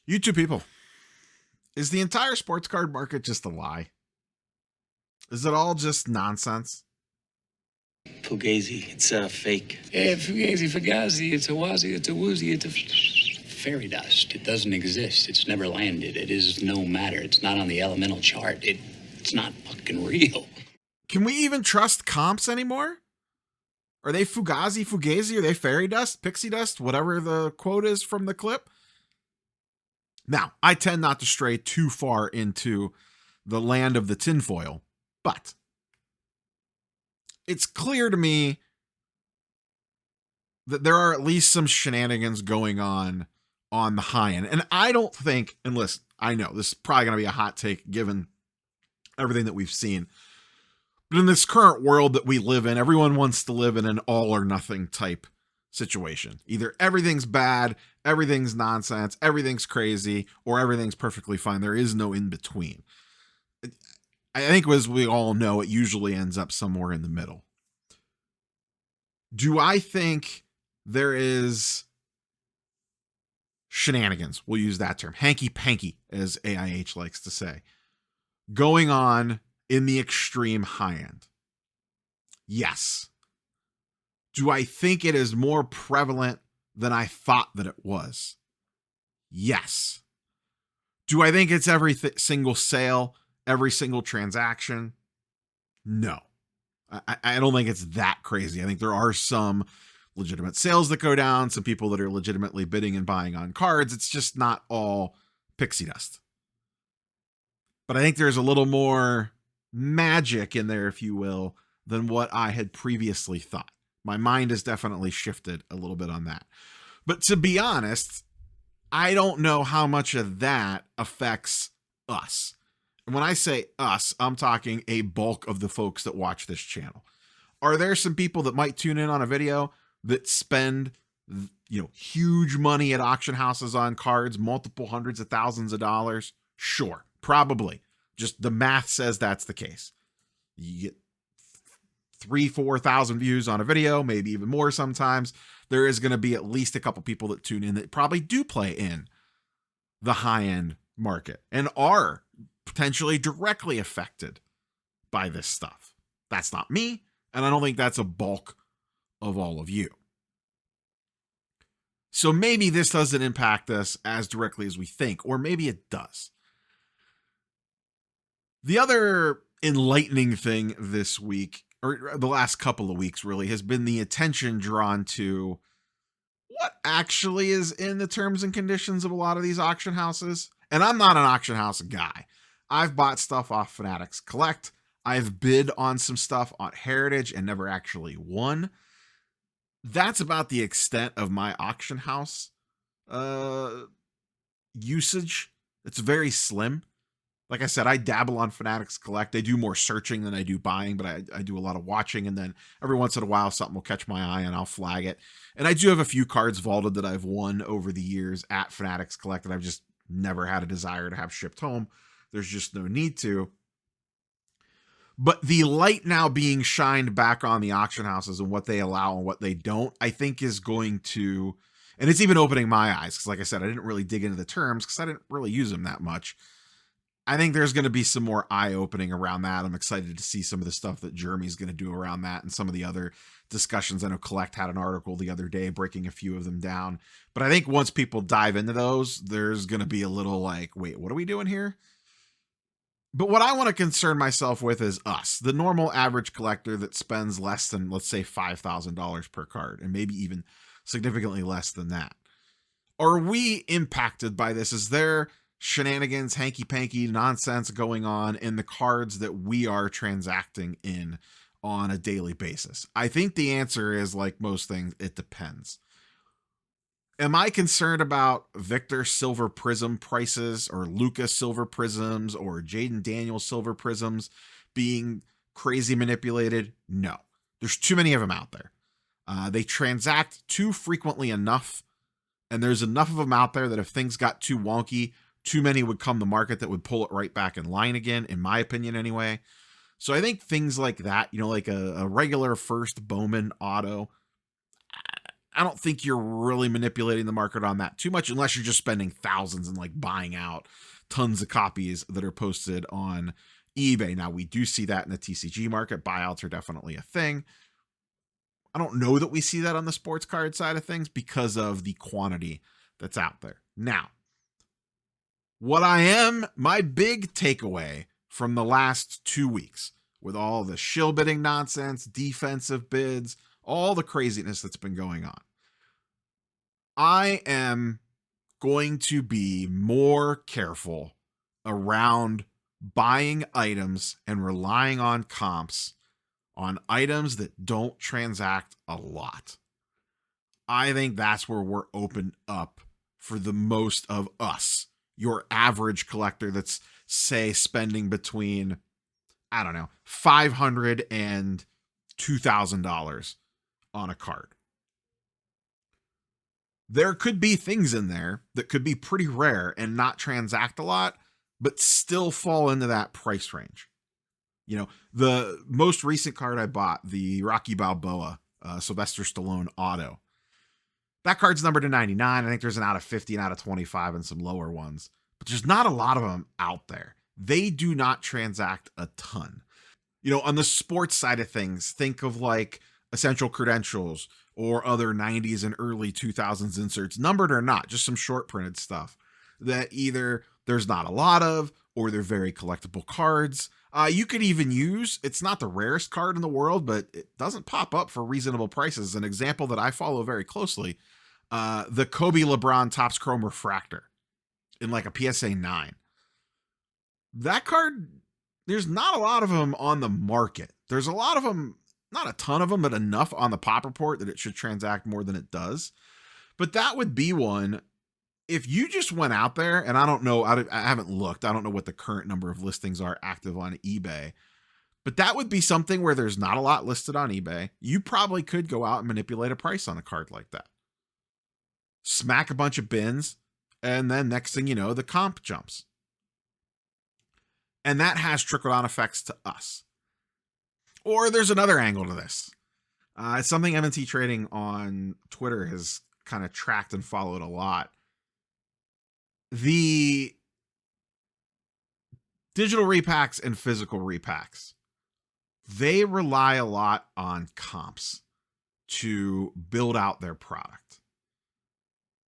You two people. Is the entire sports card market just a lie? Is it all just nonsense? Fugazi, it's fake. Yeah, Fugazi, it's a wazi, it's a woozy, it's a fairy dust. It doesn't exist. It's never landed. It is no matter. It's not on the elemental chart. It's not fucking real. Can we even trust comps anymore? Are they Fugazi? Are they fairy dust, pixie dust, whatever the quote is from the clip? Now, I tend not to stray too far into the land of the tinfoil, but it's clear to me that there are at least some shenanigans going on the high end. And I don't think, and listen, I know this is probably going to be a hot take given everything that we've seen, but in this current world that we live in, everyone wants to live in an all or nothing type situation. Either everything's bad, everything's nonsense, everything's crazy, or everything's perfectly fine. There is no in between. I think, as we all know, it usually ends up somewhere in the middle. Do I think there is shenanigans? We'll use that term. Hanky-panky, as AIH likes to say, going on in the extreme high end? Yes. Do I think it is more prevalent than I thought that it was? Yes. Do I think it's every single sale, every single transaction? No. I don't think it's that crazy. I think there are some legitimate sales that go down, some people that are legitimately bidding and buying on cards. It's just not all pixie dust. But I think there's a little more magic in there, if you will, than what I had previously thought. My mind has definitely shifted a little bit on that. But to be honest, I don't know how much of that affects us. And when I say us, I'm talking a bulk of the folks that watch this channel. Are there some people that might tune in on a video that spend, huge money at auction houses on cards, multiple hundreds of thousands of dollars? Sure, probably. Just the math says that's the case. You get 3,000-4,000 views on a video, maybe even more sometimes. There is going to be at least a couple people that tune in that probably do play in the high-end market and are potentially directly affected by this stuff. That's not me, and I don't think that's a bulk of all of you. So maybe this doesn't impact us as directly as we think, or maybe it does. The other enlightening thing this week, or the last couple of weeks really, has been the attention drawn to what actually is in the terms and conditions of a lot of these auction houses. And I'm not an auction house guy. I've bought stuff off Fanatics Collect. I've bid on some stuff on Heritage and never actually won. That's about the extent of my auction house usage. It's very slim. Like I said, I dabble on Fanatics Collect. I do more searching than I do buying, but I do a lot of watching, and then every once in a while something will catch my eye and I'll flag it. And I do have a few cards vaulted that I've won over the years at Fanatics Collect, and I've just never had a desire to have shipped home. There's just no need to. But the light now being shined back on the auction houses and what they allow and what they don't, I think is going to, and it's even opening my eyes, because like I said, I didn't really dig into the terms because I didn't really use them that much. I think there's going to be some more eye-opening around that. I'm excited to see some of the stuff that Jeremy's going to do around that and some of the other discussions. I know Collect had an article the other day breaking a few of them down. But I think once people dive into those, there's going to be a little like, wait, what are we doing here? But what I want to concern myself with is us, the normal average collector that spends less than, let's say, $5,000 per card, and maybe even significantly less than that. Are we impacted by this? Is there shenanigans, hanky-panky nonsense going on in the cards that we are transacting in on a daily basis? I think the answer is, like most things, it depends. Am I concerned about Victor Silver Prism prices or Lucas Silver Prisms or Jaden Daniels Silver Prisms being crazy manipulated? No. There's too many of them out there. They transact too frequently enough, and there's enough of them out there that if things got too wonky, too many would come to market that would pull it right back in line again, in my opinion anyway. So I think things like that, like a regular first Bowman auto, I don't think you're really manipulating the market on that too much unless you're just spending thousands and like buying out tons of copies that are posted on eBay. Now, we do see that in the TCG market. Buyouts are definitely a thing. I don't know that we see that on the sports card side of things because of the quantity that's out there. Now, my big takeaway from the last 2 weeks with all the shill bidding nonsense, defensive bids, all the craziness that's been going on, I am going to be more careful around buying items and relying on comps on items that don't transact a lot. I think that's where we're open up for the most of us. Your average collector that's, say, spending between, I don't know, $500 and $2,000 on a card. There could be things in there that could be pretty rare and not transact a lot, but still fall into that price range. You know, the most recent card I bought, the Rocky Balboa, Sylvester Stallone auto, that card's numbered to 99. I think there's an out of 50 and out of 25 and some lower ones, but there's not a lot of them out there. They do not transact a ton. You know, on the sports side of things, think of like Essential Credentials or other 90s and early 2000s inserts, numbered or not, just some short printed stuff that either there's not a lot of or they're very collectible cards. You could even use, it's not the rarest card in the world, but it doesn't pop up for reasonable prices. An example that I follow very closely, the Kobe LeBron Topps Chrome Refractor in like a PSA 9. That card, there's not a lot of them on the market. There's a lot of them, not a ton of them, but enough on the pop report that it should transact more than it does. But that would be one. If you just went out there, and I don't know, I haven't looked, I don't know what the current number of listings are active on eBay, but that would be something where there's not a lot listed on eBay. You probably could go out and manipulate a price on a card like that. Smack a bunch of bins, and then next thing you know, the comp jumps. And that has trickle-down effects to us. Or there's another angle to this. It's something M&T Trading on Twitter has kind of tracked and followed a lot. The digital repacks and physical repacks, they rely a lot on comps to build out their product.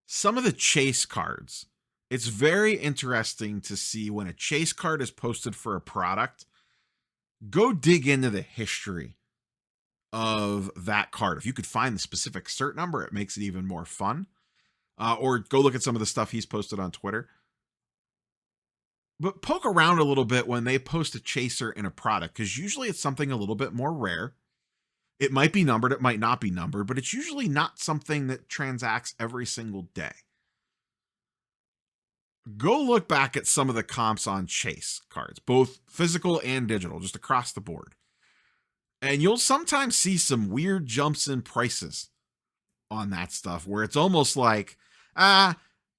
Some of the chase cards, it's very interesting to see when a chase card is posted for a product, go dig into the history of that card. If you could find the specific cert number, it makes it even more fun. Or go look at some of the stuff he's posted on Twitter. But poke around a little bit when they post a chaser in a product, because usually it's something a little bit more rare. It might be numbered, it might not be numbered, but it's usually not something that transacts every single day. Go look back at some of the comps on chase cards, both physical and digital, just across the board. And you'll sometimes see some weird jumps in prices on that stuff where it's almost like, and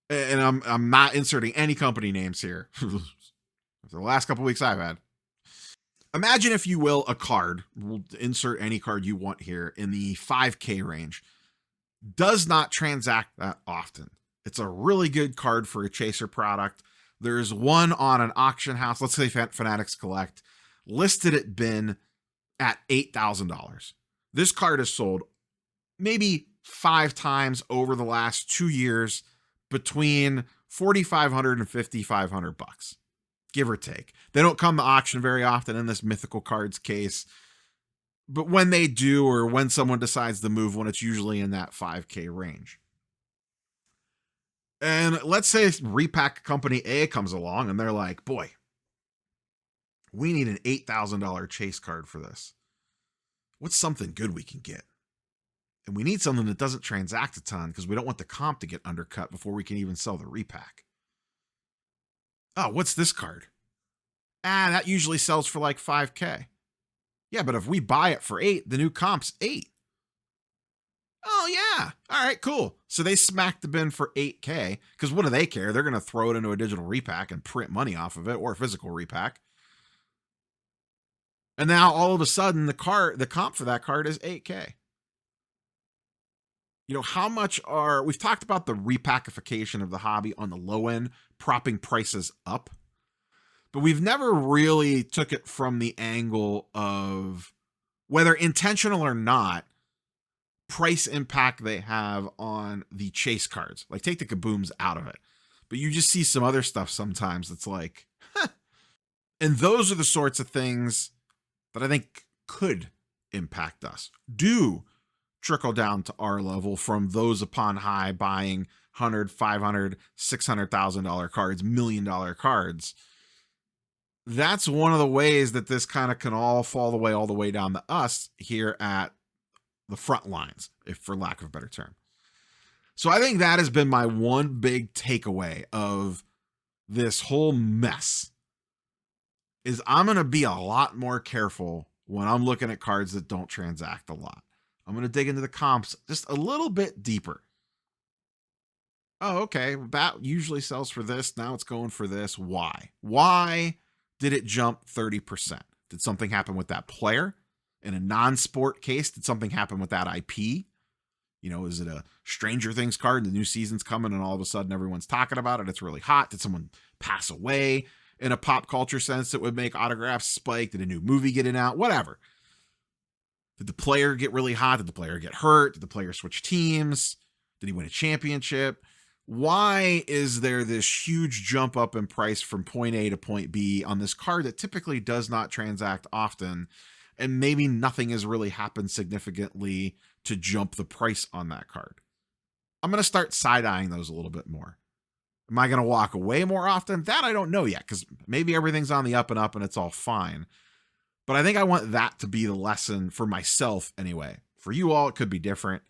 I'm not inserting any company names here. The last couple weeks I've had. Imagine, if you will, a card. We'll insert any card you want here in the 5K range. Does not transact that often. It's a really good card for a chaser product. There's one on an auction house, let's say Fanatics Collect, listed at bin at $8,000. This card has sold maybe 5 times over the last 2 years between $4,500 and $5,500, give or take. They don't come to auction very often in this mythical cards case, but when they do, or when someone decides to move one, it's usually in that 5K range. And let's say Repack Company A comes along and they're like, boy, we need an $8,000 chase card for this. What's something good we can get? And we need something that doesn't transact a ton because we don't want the comp to get undercut before we can even sell the repack. Oh, what's this card? That usually sells for like 5K. Yeah, but if we buy it for 8, the new comp's 8. Oh, yeah. All right, cool. So they smacked the bin for 8K because what do they care? They're going to throw it into a digital repack and print money off of it, or a physical repack. And now all of a sudden the comp for that card is 8K. How much we've talked about the repackification of the hobby on the low end, propping prices up, but we've never really took it from the angle of whether intentional or not, price impact they have on the chase cards. Like take the kabooms out of it. But you just see some other stuff sometimes that's like, huh. And those are the sorts of things that I think could impact us, do trickle down to our level from those upon high buying 100, 500, $600,000 cards, $1 million cards. That's one of the ways that this kind of can all fall all the way down to us here at the front lines, if for lack of a better term. So I think that has been my one big takeaway of this whole mess is I'm going to be a lot more careful when I'm looking at cards that don't transact a lot. I'm going to dig into the comps just a little bit deeper. Oh, okay. That usually sells for this. Now it's going for this. Why? Why did it jump 30%? Did something happen with that player? In a non-sport case, did something happen with that IP? Is it a Stranger Things card and the new season's coming and all of a sudden everyone's talking about it? It's really hot. Did someone pass away in a pop culture sense that would make autographs spike? Did a new movie get out? Whatever. Did the player get really hot? Did the player get hurt? Did the player switch teams? Did he win a championship? Why is there this huge jump up in price from point A to point B on this card that typically does not transact often? And maybe nothing has really happened significantly to jump the price on that card. I'm going to start side-eyeing those a little bit more. Am I going to walk away more often? That I don't know yet, because maybe everything's on the up and up and it's all fine. But I think I want that to be the lesson for myself anyway. For you all, it could be different.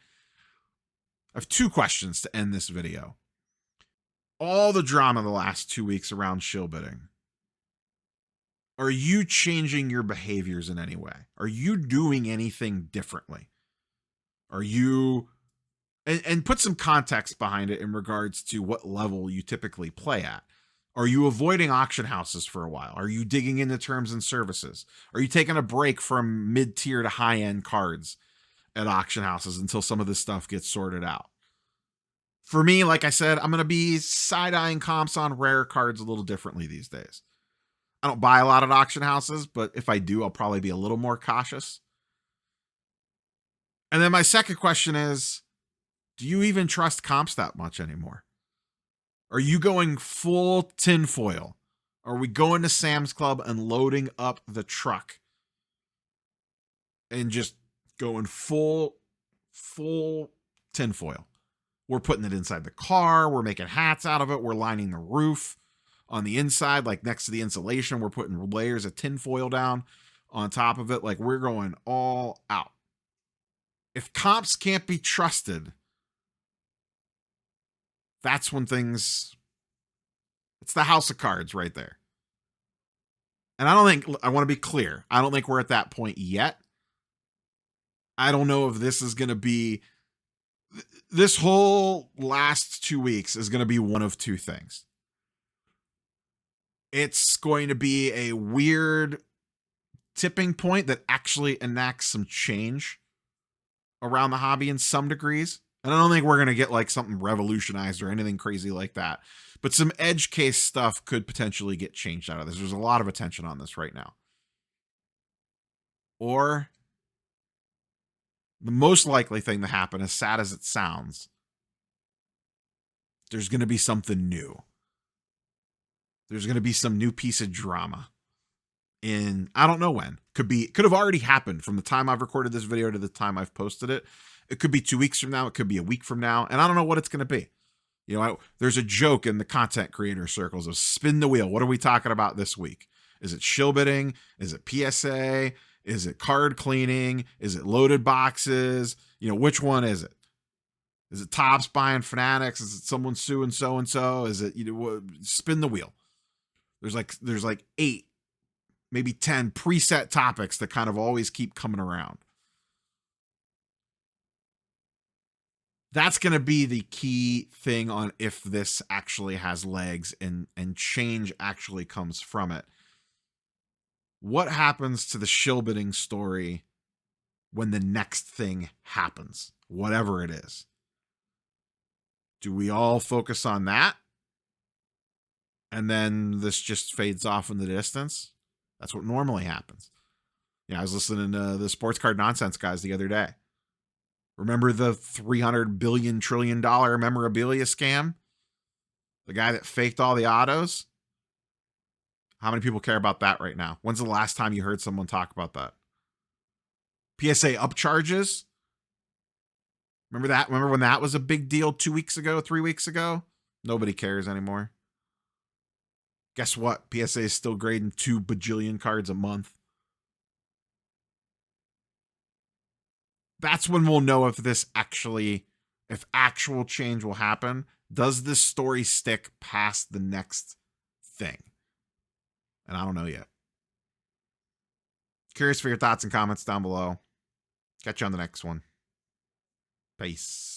I have 2 questions to end this video. All the drama the last 2 weeks around shill bidding. Are you changing your behaviors in any way? Are you doing anything differently? Are you, and put some context behind it in regards to what level you typically play at. Are you avoiding auction houses for a while? Are you digging into terms and services? Are you taking a break from mid-tier to high-end cards at auction houses until some of this stuff gets sorted out? For me, like I said, I'm going to be side-eyeing comps on rare cards a little differently these days. I don't buy a lot at auction houses, but if I do, I'll probably be a little more cautious. And then my second question is, do you even trust comps that much anymore? Are you going full tinfoil? Are we going to Sam's Club and loading up the truck and just going full tinfoil? We're putting it inside the car. We're making hats out of it. We're lining the roof. On the inside, like next to the insulation, we're putting layers of tinfoil down on top of it. Like we're going all out. If comps can't be trusted, that's when it's the house of cards right there. And I want to be clear. I don't think we're at that point yet. I don't know if this is going to be, this whole last 2 weeks is going to be one of 2 things. It's going to be a weird tipping point that actually enacts some change around the hobby in some degrees. And I don't think we're going to get like something revolutionized or anything crazy like that. But some edge case stuff could potentially get changed out of this. There's a lot of attention on this right now. Or the most likely thing to happen, as sad as it sounds, there's going to be something new. There's going to be some new piece of drama in, I don't know when. Could have already happened from the time I've recorded this video to the time I've posted it. It could be 2 weeks from now. It could be a week from now. And I don't know what it's going to be. There's a joke in the content creator circles of spin the wheel. What are we talking about this week? Is it shill bidding? Is it PSA? Is it card cleaning? Is it loaded boxes? Which one is it? Is it Topps buying Fanatics? Is it someone suing so-and-so? Is it, spin the wheel. There's like 8, maybe 10 preset topics that kind of always keep coming around. That's going to be the key thing on if this actually has legs and change actually comes from it. What happens to the shill bidding story when the next thing happens, whatever it is? Do we all focus on that? And then this just fades off in the distance? That's what normally happens. Yeah, I was listening to the Sports Card Nonsense guys the other day. Remember the $300 billion trillion memorabilia scam? The guy that faked all the autos? How many people care about that right now? When's the last time you heard someone talk about that? PSA upcharges? Remember that? Remember when that was a big deal 2 weeks ago, 3 weeks ago? Nobody cares anymore. Guess what? PSA is still grading 2 bajillion cards a month. That's when we'll know if actual change will happen. Does this story stick past the next thing? And I don't know yet. Curious for your thoughts and comments down below. Catch you on the next one. Peace.